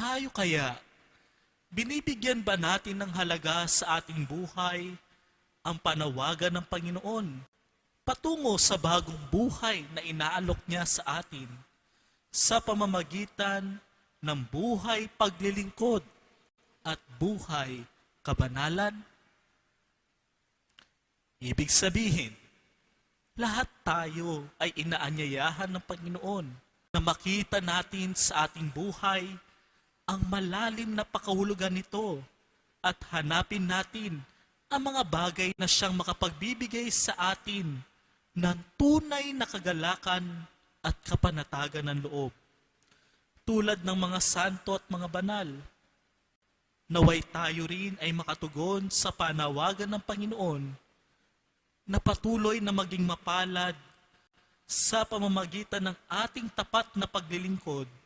Tayo kaya, binibigyan ba natin ng halaga sa ating buhay ang panawagan ng Panginoon patungo sa bagong buhay na inaalok niya sa atin sa pamamagitan ng buhay paglilingkod at buhay kabanalan? Ibig sabihin, lahat tayo ay inaanyayahan ng Panginoon na makita natin sa ating buhay ang malalim na pakahulugan nito at hanapin natin ang mga bagay na siyang makapagbibigay sa atin ng tunay na kagalakan at kapanatagan ng loob. Tulad ng mga santo at mga banal, naway tayo rin ay makatugon sa panawagan ng Panginoon na patuloy na maging mapalad sa pamamagitan ng ating tapat na paglilingkod